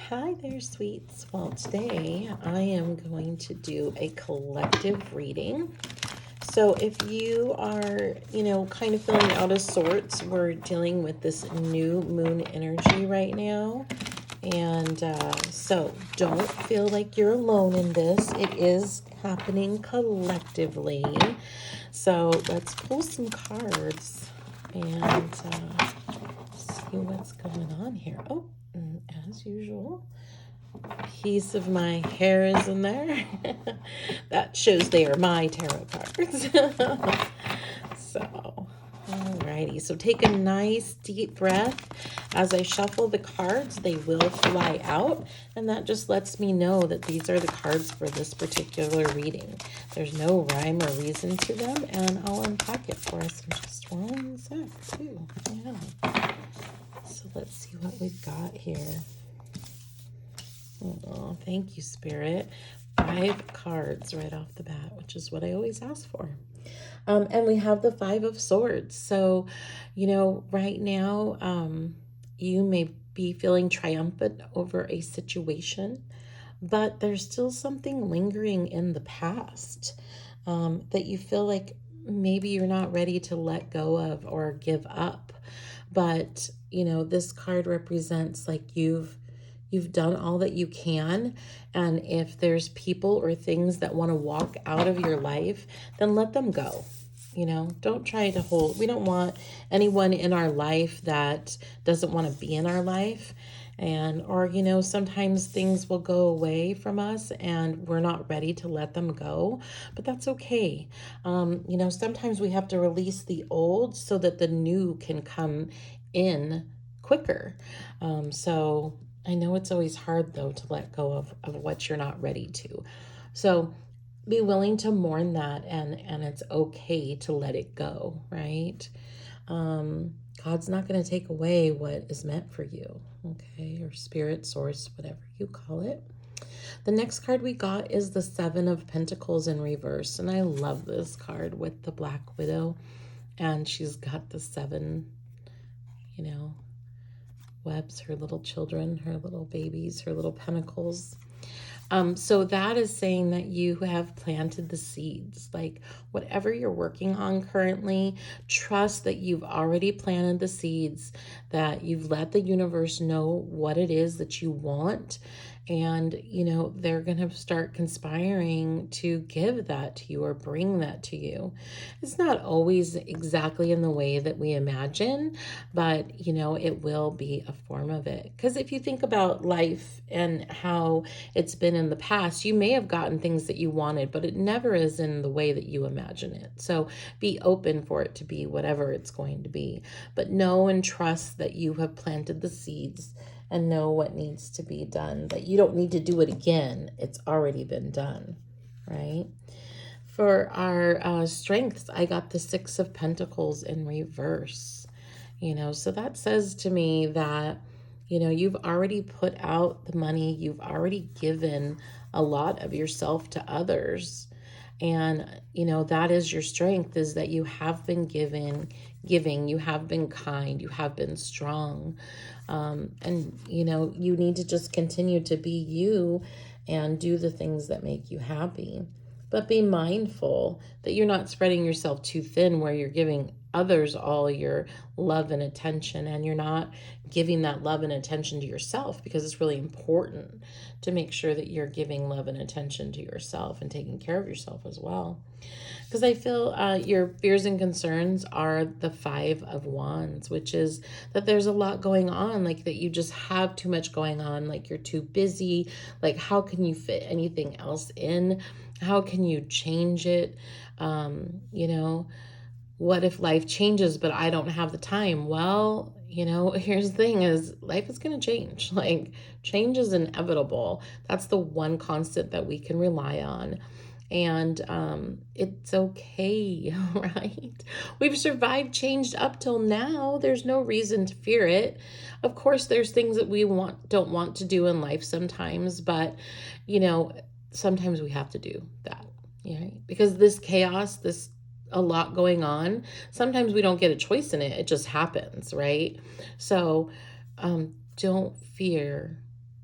Hi there, sweets. Well, today I am going to do a collective reading. So, if you are, kind of feeling out of sorts, we're dealing with this new moon energy right now. And so, don't feel like you're alone in this. It is happening collectively. So, let's pull some cards and see what's going on here. Oh, as usual, piece of my hair is in there. That shows they are my tarot cards. So, alrighty. So take a nice deep breath. As I shuffle the cards, they will fly out, and that just lets me know that these are the cards for this particular reading. There's no rhyme or reason to them, and I'll unpack it for us in just one sec, too. Yeah. So let's see what we've got here. Oh, thank you, Spirit. 5 cards right off the bat, which is what I always ask for. And we have the 5 of Swords. So, right now, you may be feeling triumphant over a situation, but there's still something lingering in the past that you feel like maybe you're not ready to let go of or give up. But, this card represents like you've done all that you can, and if there's people or things that want to walk out of your life, then let them go. Don't try to hold. We don't want anyone in our life that doesn't want to be in our life. And or sometimes things will go away from us and we're not ready to let them go, but that's okay. Sometimes we have to release the old so that the new can come in quicker. So I know it's always hard, though, to let go of what you're not ready to. So be willing to mourn that, and it's okay to let it go, right? God's not going to take away what is meant for you, okay? Or spirit, source, whatever you call it. The next card we got is the 7 of Pentacles in reverse, and I love this card with the Black Widow, and she's got the 7, webs, her little children, her little babies, her little pentacles. So that is saying that you have planted the seeds. Like whatever you're working on currently, trust that you've already planted the seeds, that you've let the universe know what it is that you want. And, they're going to start conspiring to give that to you or bring that to you. It's not always exactly in the way that we imagine, but, it will be a form of it. Because if you think about life and how it's been in the past, you may have gotten things that you wanted, but it never is in the way that you imagine it. So be open for it to be whatever it's going to be. But know and trust that you have planted the seeds and know what needs to be done, that you don't need to do it again. It's already been done, right? For our strengths, I got the 6 of Pentacles in reverse. So that says to me that, you've already put out the money, you've already given a lot of yourself to others. And, that is your strength, is that you have been giving, you have been kind, you have been strong. And, you need to just continue to be you and do the things that make you happy. But be mindful that you're not spreading yourself too thin where you're giving others all your love and attention, and you're not giving that love and attention to yourself, because it's really important to make sure that you're giving love and attention to yourself and taking care of yourself as well. Because I feel your fears and concerns are the 5 of Wands, which is that there's a lot going on, like that you just have too much going on, like you're too busy, like how can you fit anything else in? How can you change it? What if life changes, but I don't have the time? Well, here's the thing is life is going to change. Like change is inevitable. That's the one constant that we can rely on. And it's okay, right? We've survived change up till now. There's no reason to fear it. Of course, there's things that we don't want to do in life sometimes, but sometimes we have to do that, right? Because this chaos, this a lot going on, sometimes we don't get a choice in it. It just happens, right? So don't fear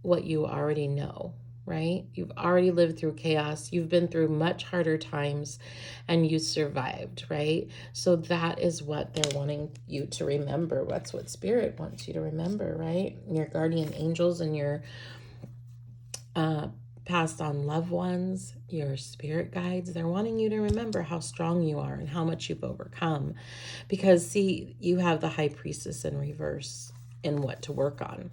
what you already know, right? You've already lived through chaos. You've been through much harder times and you survived, right? So that is what they're wanting you to remember. That's what Spirit wants you to remember, right? Your guardian angels and your passed on loved ones, your spirit guides, they're wanting you to remember how strong you are and how much you've overcome. Because, see, you have the high priestess in reverse in what to work on.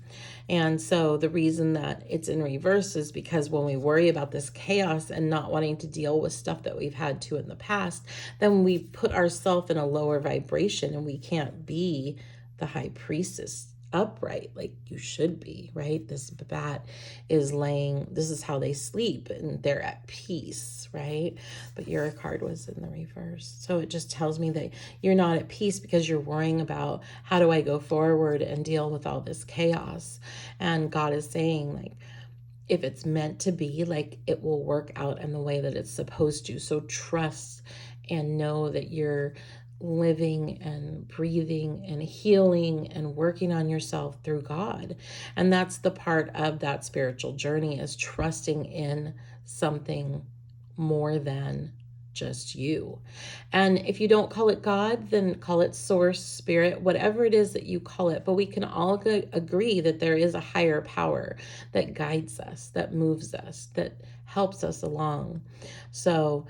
And so the reason that it's in reverse is because when we worry about this chaos and not wanting to deal with stuff that we've had to in the past, then we put ourselves in a lower vibration and we can't be the high priestess upright like you should be, right? This bat is laying, this is how they sleep and they're at peace, right? But your card was in the reverse. So it just tells me that you're not at peace because you're worrying about how do I go forward and deal with all this chaos. And God is saying, like, if it's meant to be, like, it will work out in the way that it's supposed to. So trust and know that you're living and breathing and healing and working on yourself through God. And that's the part of that spiritual journey, is trusting in something more than just you. And if you don't call it God, then call it source, spirit, whatever it is that you call it. But we can all agree that there is a higher power that guides us, that moves us, that helps us along. So,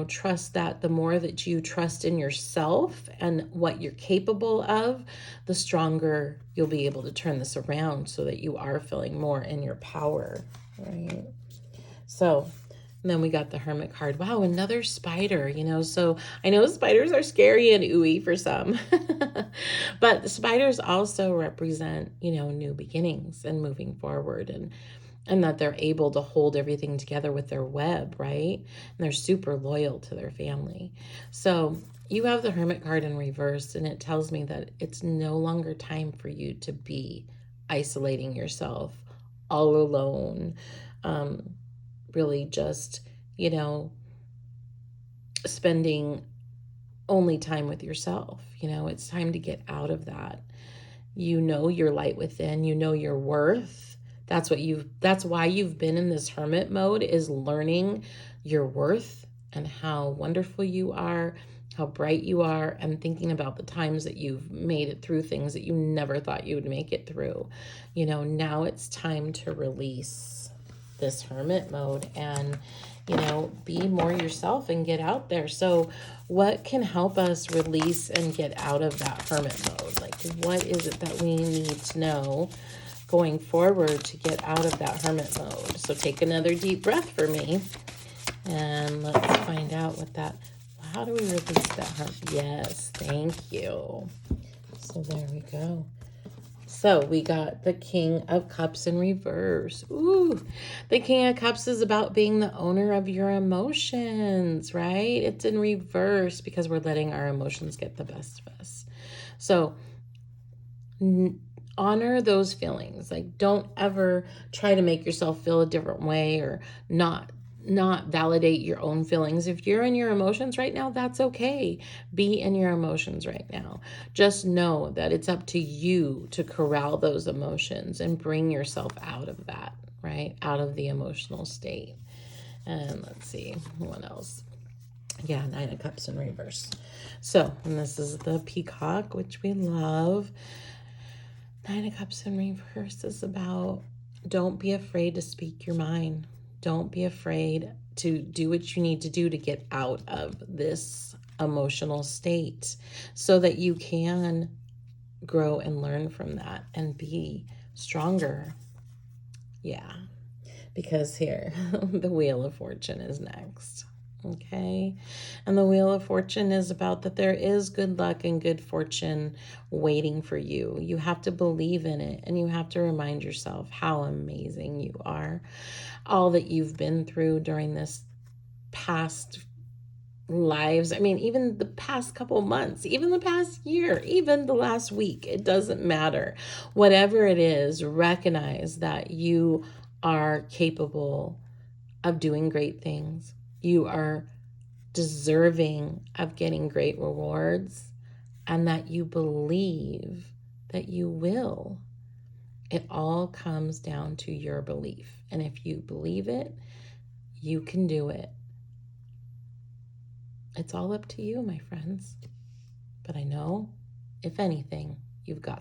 trust that. The more that you trust in yourself and what you're capable of, the stronger you'll be able to turn this around so that you are feeling more in your power, right? So, and then we got the Hermit card. Wow, another spider, So I know spiders are scary and ooey for some. But the spiders also represent, new beginnings and moving forward, and that they're able to hold everything together with their web, right? And they're super loyal to their family. So you have the Hermit card in reverse, and it tells me that it's no longer time for you to be isolating yourself all alone. Really just, spending only time with yourself. It's time to get out of that. Your light within, your worth. That's why you've been in this hermit mode, is learning your worth and how wonderful you are, how bright you are, and thinking about the times that you've made it through things that you never thought you would make it through. Now it's time to release this hermit mode and be more yourself and get out there. So what can help us release and get out of that hermit mode? Like, what is it that we need to know going forward to get out of that hermit mode? So take another deep breath for me, and let's find out what that, how do we release that hermit? Yes, thank you. So there we go. So we got the King of Cups in reverse. Ooh, the King of Cups is about being the owner of your emotions, right? It's in reverse because we're letting our emotions get the best of us. So honor those feelings. Like, don't ever try to make yourself feel a different way or not validate your own feelings. If you're in your emotions right now, that's okay. Be in your emotions right now. Just know that it's up to you to corral those emotions and bring yourself out of that, right? Out of the emotional state. And let's see, what else? Yeah, Nine of Cups in reverse. So, and this is the peacock, which we love. Nine of Cups in reverse is about, don't be afraid to speak your mind. Don't be afraid to do what you need to do to get out of this emotional state so that you can grow and learn from that and be stronger. Yeah, because here, the Wheel of Fortune is next. Okay, and the Wheel of Fortune is about that there is good luck and good fortune waiting for you. You have to believe in it, and you have to remind yourself how amazing you are. All that you've been through during this past lives. I mean, even the past couple months, even the past year, even the last week, it doesn't matter. Whatever it is, recognize that you are capable of doing great things. You are deserving of getting great rewards, and that you believe that you will. It all comes down to your belief. And if you believe it, you can do it. It's all up to you, my friends. But I know, if anything, you've got